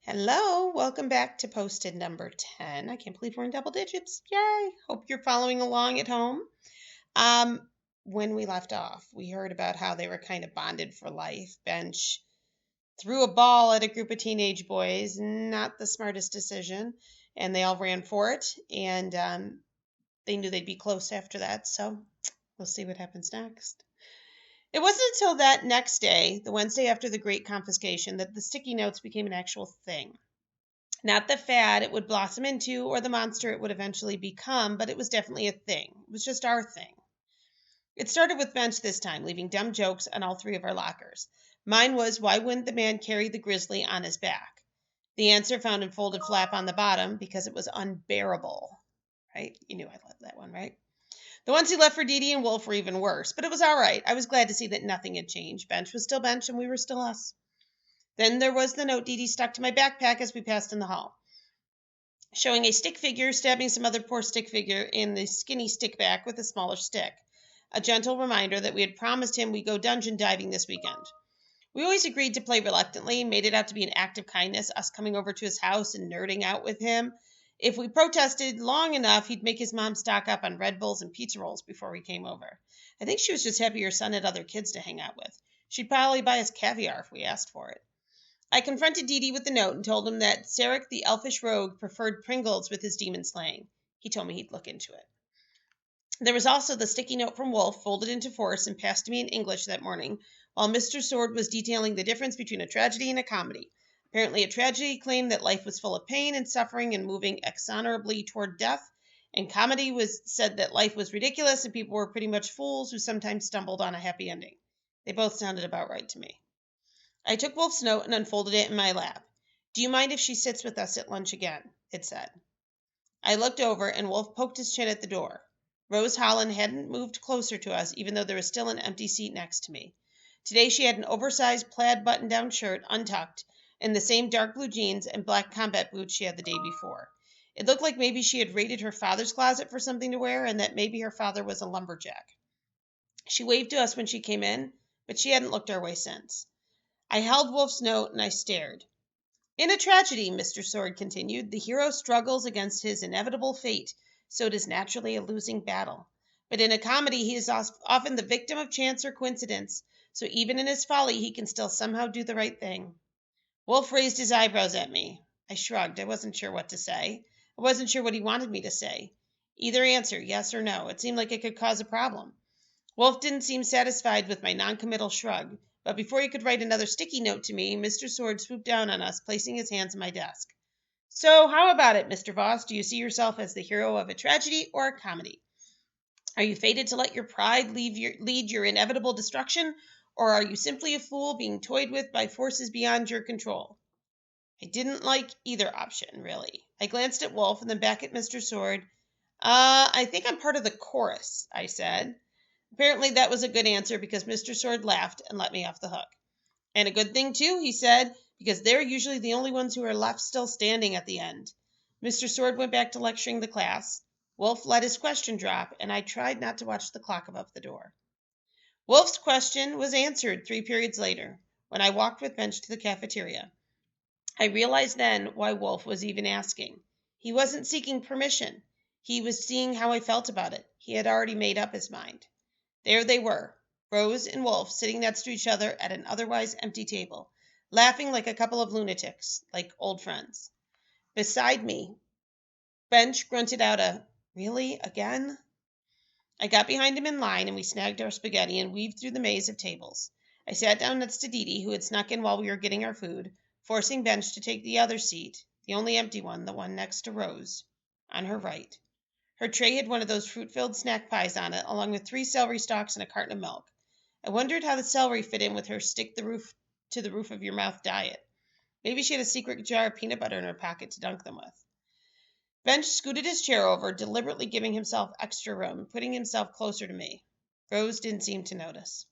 Hello, welcome back to posted number 10. I can't believe we're in double digits. Yay! Hope you're following along at home. Um, when we left off, we heard about how they were kind of bonded for life. Bench threw a ball at a group of teenage boys, not the smartest decision, and they all ran for it, and they knew they'd be close after that, so we'll see what happens next. It wasn't until that next day, the Wednesday after the Great Confiscation, that the sticky notes became an actual thing. Not the fad it would blossom into or the monster it would eventually become, but it was definitely a thing. It was just our thing. It started with Bench this time, leaving dumb jokes on all three of our lockers. Mine was, why wouldn't the man carry the grizzly on his back? The answer found in folded flap on the bottom, because it was unbearable. Right? You knew I loved that one, right? The ones he left for Dee Dee and Wolf were even worse, but it was all right. I was glad to see that nothing had changed. Bench was still Bench, and we were still us. Then there was the note Dee Dee stuck to my backpack as we passed in the hall, showing a stick figure stabbing some other poor stick figure in the skinny stick back with a smaller stick. A gentle reminder that we had promised him we'd go dungeon diving this weekend. We always agreed to play reluctantly, made it out to be an act of kindness, us coming over to his house and nerding out with him. If we protested long enough, he'd make his mom stock up on Red Bulls and pizza rolls before we came over. I think she was just happy her son had other kids to hang out with. She'd probably buy us caviar if we asked for it. I confronted Dee Dee with the note and told him that Sarek the elfish rogue preferred Pringles with his demon slaying. He told me he'd look into it. There was also the sticky note from Wolf, folded into force and passed to me in English that morning, while Mr. Sword was detailing the difference between a tragedy and a comedy. Apparently, a tragedy claimed that life was full of pain and suffering and moving exonerably toward death, and comedy said that life was ridiculous and people were pretty much fools who sometimes stumbled on a happy ending. They both sounded about right to me. I took Wolf's note and unfolded it in my lap. Do you mind if she sits with us at lunch again? It said. I looked over, and Wolf poked his chin at the door. Rose Holland hadn't moved closer to us, even though there was still an empty seat next to me. Today she had an oversized plaid button-down shirt, untucked, and the same dark blue jeans and black combat boots she had the day before. It looked like maybe she had raided her father's closet for something to wear, and that maybe her father was a lumberjack. She waved to us when she came in, but she hadn't looked our way since. I held Wolf's note and I stared. In a tragedy, Mr. Sword continued, the hero struggles against his inevitable fate, so it is naturally a losing battle. But in a comedy, he is often the victim of chance or coincidence, so even in his folly, he can still somehow do the right thing. Wolf raised his eyebrows at me. I shrugged. I wasn't sure what to say. I wasn't sure what he wanted me to say. Either answer, yes or no. It seemed like it could cause a problem. Wolf didn't seem satisfied with my noncommittal shrug, but before he could write another sticky note to me, Mr. Sword swooped down on us, placing his hands on my desk. So, how about it, Mr. Voss? Do you see yourself as the hero of a tragedy or a comedy? Are you fated to let your pride lead your inevitable destruction, or are you simply a fool being toyed with by forces beyond your control? I didn't like either option, really. I glanced at Wolf and then back at Mr. Sword. I think I'm part of the chorus, I said. Apparently that was a good answer because Mr. Sword laughed and let me off the hook. And a good thing, too, he said, because they're usually the only ones who are left still standing at the end. Mr. Sword went back to lecturing the class. Wolf let his question drop, and I tried not to watch the clock above the door. Wolf's question was answered 3 periods later, when I walked with Bench to the cafeteria. I realized then why Wolf was even asking. He wasn't seeking permission. He was seeing how I felt about it. He had already made up his mind. There they were, Rose and Wolf, sitting next to each other at an otherwise empty table, laughing like a couple of lunatics, like old friends. Beside me, Bench grunted out a, "Really? Again?" I got behind him in line, and we snagged our spaghetti and weaved through the maze of tables. I sat down next to Dee Dee, who had snuck in while we were getting our food, forcing Bench to take the other seat, the only empty one, the one next to Rose, on her right. Her tray had one of those fruit-filled snack pies on it, along with 3 celery stalks and a carton of milk. I wondered how the celery fit in with her stick the roof to the roof of your mouth diet. Maybe she had a secret jar of peanut butter in her pocket to dunk them with. Bench scooted his chair over, deliberately giving himself extra room, putting himself closer to me. Rose didn't seem to notice.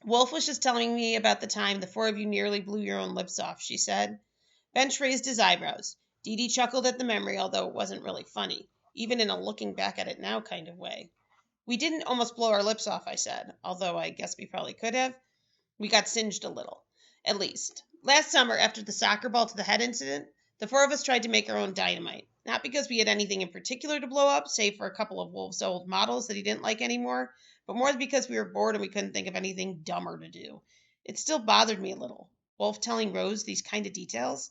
Wolf was just telling me about the time the 4 of you nearly blew your own lips off, she said. Bench raised his eyebrows. Dee Dee chuckled at the memory, although it wasn't really funny, even in a looking back at it now kind of way. We didn't almost blow our lips off, I said, although I guess we probably could have. We got singed a little. At least. Last summer, after the soccer ball to the head incident, the four of us tried to make our own dynamite. Not because we had anything in particular to blow up, save for a couple of Wolf's old models that he didn't like anymore, but more because we were bored and we couldn't think of anything dumber to do. It still bothered me a little. Wolf telling Rose these kind of details.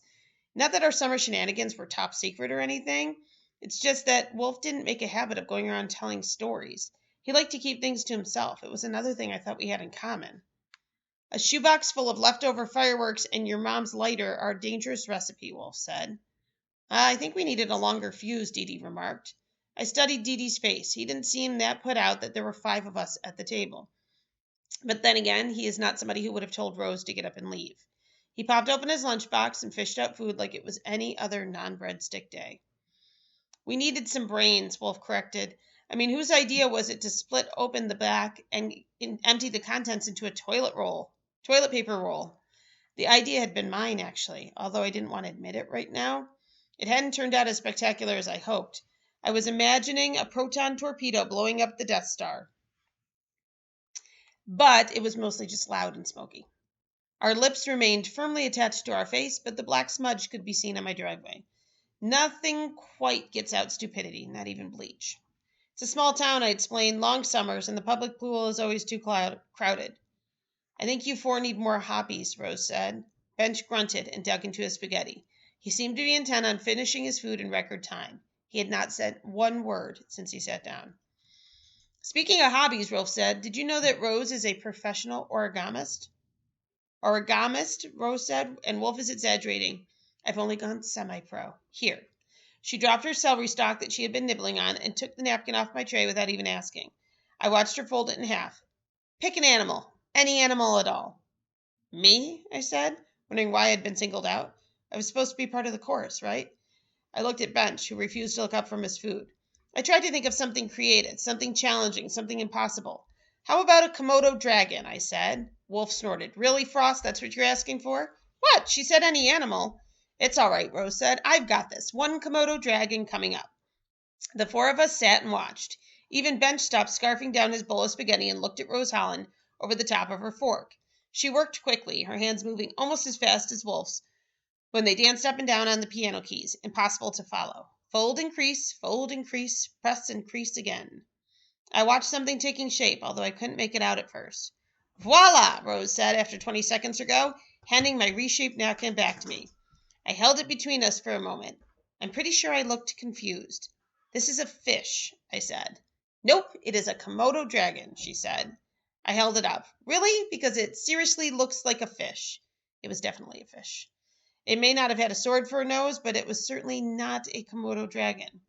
Not that our summer shenanigans were top secret or anything. It's just that Wolf didn't make a habit of going around telling stories. He liked to keep things to himself. It was another thing I thought we had in common. A shoebox full of leftover fireworks and your mom's lighter are a dangerous recipe, Wolf said. I think we needed a longer fuse, Dee Dee remarked. I studied Dee Dee's face. He didn't seem that put out that there were 5 of us at the table. But then again, he is not somebody who would have told Rose to get up and leave. He popped open his lunchbox and fished out food like it was any other non-breadstick day. We needed some brains, Wolf corrected. I mean, whose idea was it to split open the back and empty the contents into a toilet paper roll? The idea had been mine, actually, although I didn't want to admit it right now. It hadn't turned out as spectacular as I hoped. I was imagining a proton torpedo blowing up the Death Star. But it was mostly just loud and smoky. Our lips remained firmly attached to our face, but the black smudge could be seen on my driveway. Nothing quite gets out stupidity, not even bleach. It's a small town, I explained, long summers, and the public pool is always too crowded. I think you 4 need more hobbies, Rose said. Bench grunted and dug into his spaghetti. He seemed to be intent on finishing his food in record time. He had not said one word since he sat down. Speaking of hobbies, Rolf said, did you know that Rose is a professional origamist? Origamist, Rose said, and Wolf is exaggerating. I've only gone semi-pro. Here. She dropped her celery stalk that she had been nibbling on and took the napkin off my tray without even asking. I watched her fold it in half. Pick an animal. Any animal at all. Me? I said, wondering why I had been singled out. I was supposed to be part of the chorus, right? I looked at Bench, who refused to look up from his food. I tried to think of something creative, something challenging, something impossible. How about a Komodo dragon, I said. Wolf snorted. Really, Frost? That's what you're asking for? What? She said any animal. It's all right, Rose said. I've got this. One Komodo dragon coming up. The 4 of us sat and watched. Even Bench stopped scarfing down his bowl of spaghetti and looked at Rose Holland over the top of her fork. She worked quickly, her hands moving almost as fast as Wolf's, when they danced up and down on the piano keys, impossible to follow. Fold and crease, press and crease again. I watched something taking shape, although I couldn't make it out at first. Voila, Rose said after 20 seconds or so, handing my reshaped napkin back to me. I held it between us for a moment. I'm pretty sure I looked confused. This is a fish, I said. Nope, it is a Komodo dragon, she said. I held it up. Really? Because it seriously looks like a fish. It was definitely a fish. It may not have had a sword for a nose, but it was certainly not a Komodo dragon.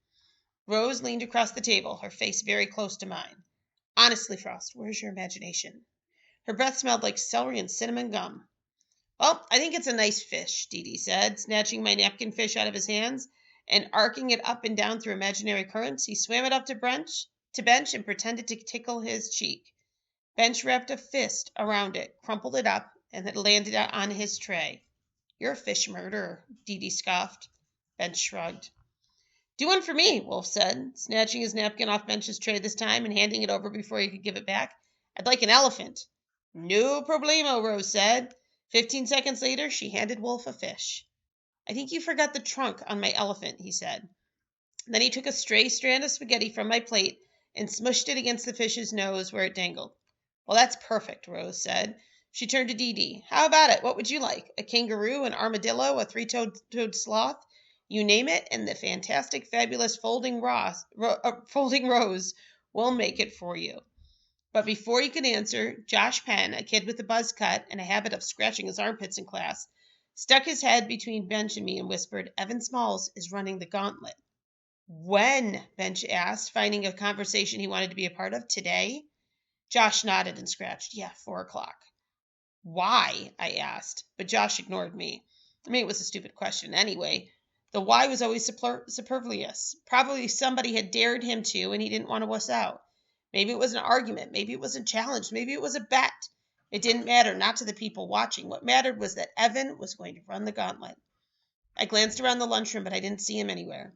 Rose leaned across the table, her face very close to mine. Honestly, Frost, where's your imagination? Her breath smelled like celery and cinnamon gum. Well, I think it's a nice fish, Dee Dee said, snatching my napkin fish out of his hands and arcing it up and down through imaginary currents. He swam it up to Bench and pretended to tickle his cheek. Bench wrapped a fist around it, crumpled it up, and it landed on his tray. You're a fish murderer, Dee Dee scoffed. Bench shrugged. Do one for me, Wolf said, snatching his napkin off Bench's tray this time and handing it over before he could give it back. I'd like an elephant. No problemo, Rose said. 15 seconds later, she handed Wolf a fish. I think you forgot the trunk on my elephant, he said. Then he took a stray strand of spaghetti from my plate and smushed it against the fish's nose where it dangled. Well, that's perfect, Rose said. She turned to Dee Dee. How about it? What would you like? A kangaroo, an armadillo, a three-toed sloth? You name it, and the fantastic, fabulous folding Rose will make it for you. But before he could answer, Josh Penn, a kid with a buzz cut and a habit of scratching his armpits in class, stuck his head between Bench and me and whispered, Evan Smalls is running the gauntlet. When? Bench asked, finding a conversation he wanted to be a part of. Today? Josh nodded and scratched. Yeah, 4 o'clock. Why? I asked, but Josh ignored me. I mean, it was a stupid question anyway. The why was always superfluous. Probably somebody had dared him to, and he didn't want to wuss out. Maybe it was an argument. Maybe it was a challenge. Maybe it was a bet. It didn't matter, not to the people watching. What mattered was that Evan was going to run the gauntlet. I glanced around the lunchroom, but I didn't see him anywhere.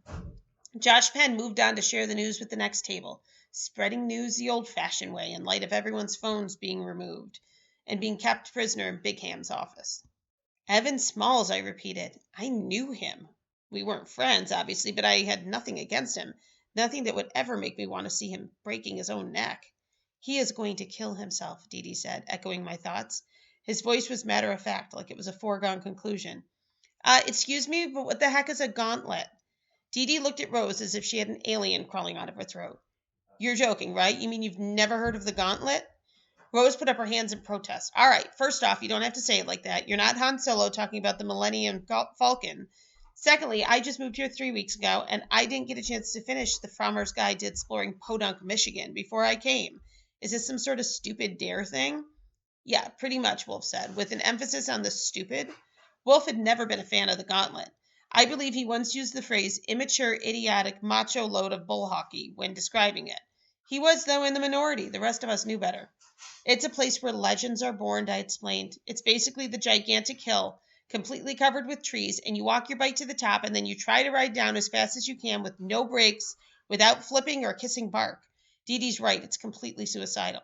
Josh Penn moved on to share the news with the next table, spreading news the old-fashioned way in light of everyone's phones being removed and being kept prisoner in Big Ham's office. Evan Smalls, I repeated. I knew him. We weren't friends, obviously, but I had nothing against him. Nothing that would ever make me want to see him breaking his own neck. He is going to kill himself, Dee Dee said, echoing my thoughts. His voice was matter of fact, like it was a foregone conclusion. Excuse me, but what the heck is a gauntlet? Dee Dee looked at Rose as if she had an alien crawling out of her throat. You're joking, right? You mean you've never heard of the gauntlet? Rose put up her hands in protest. All right, first off, you don't have to say it like that. You're not Han Solo talking about the Millennium Falcon. Secondly, I just moved here 3 weeks ago, and I didn't get a chance to finish the Frommer's Guide to Exploring Podunk, Michigan before I came. Is this some sort of stupid dare thing? Yeah, pretty much, Wolf said, with an emphasis on the stupid. Wolf had never been a fan of the gauntlet. I believe he once used the phrase immature, idiotic, macho load of bull hockey when describing it. He was, though, in the minority. The rest of us knew better. It's a place where legends are born, I explained. It's basically the gigantic hill, completely covered with trees, and you walk your bike to the top, and then you try to ride down as fast as you can with no brakes, without flipping or kissing bark. Dee Dee's right, it's completely suicidal.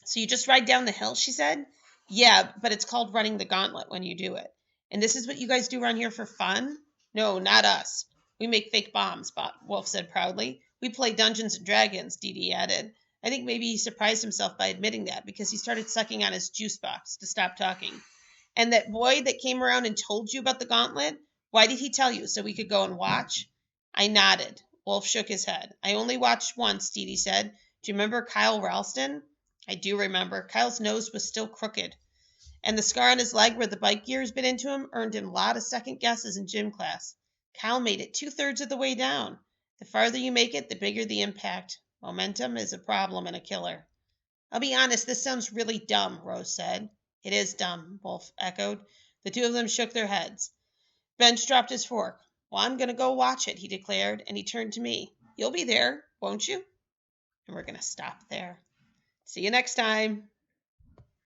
So you just ride down the hill, she said? Yeah, but it's called running the gauntlet when you do it. And this is what you guys do around here for fun? No, not us. We make fake bombs, Wolf said proudly. We play Dungeons and Dragons, Dee Dee added. I think maybe he surprised himself by admitting that because he started sucking on his juice box to stop talking. And that boy that came around and told you about the gauntlet, why did he tell you? So we could go and watch? I nodded. Wolf shook his head. I only watched once, Dee Dee said. Do you remember Kyle Ralston? I do remember. Kyle's nose was still crooked, and the scar on his leg where the bike gears bit into him earned him a lot of second guesses in gym class. Kyle made it 2/3 of the way down. The farther you make it, the bigger the impact. Momentum is a problem and a killer. I'll be honest, this sounds really dumb, Rose said. It is dumb, Wolf echoed. The two of them shook their heads. Bench dropped his fork. Well, I'm going to go watch it, he declared, and he turned to me. You'll be there, won't you? And we're going to stop there. See you next time.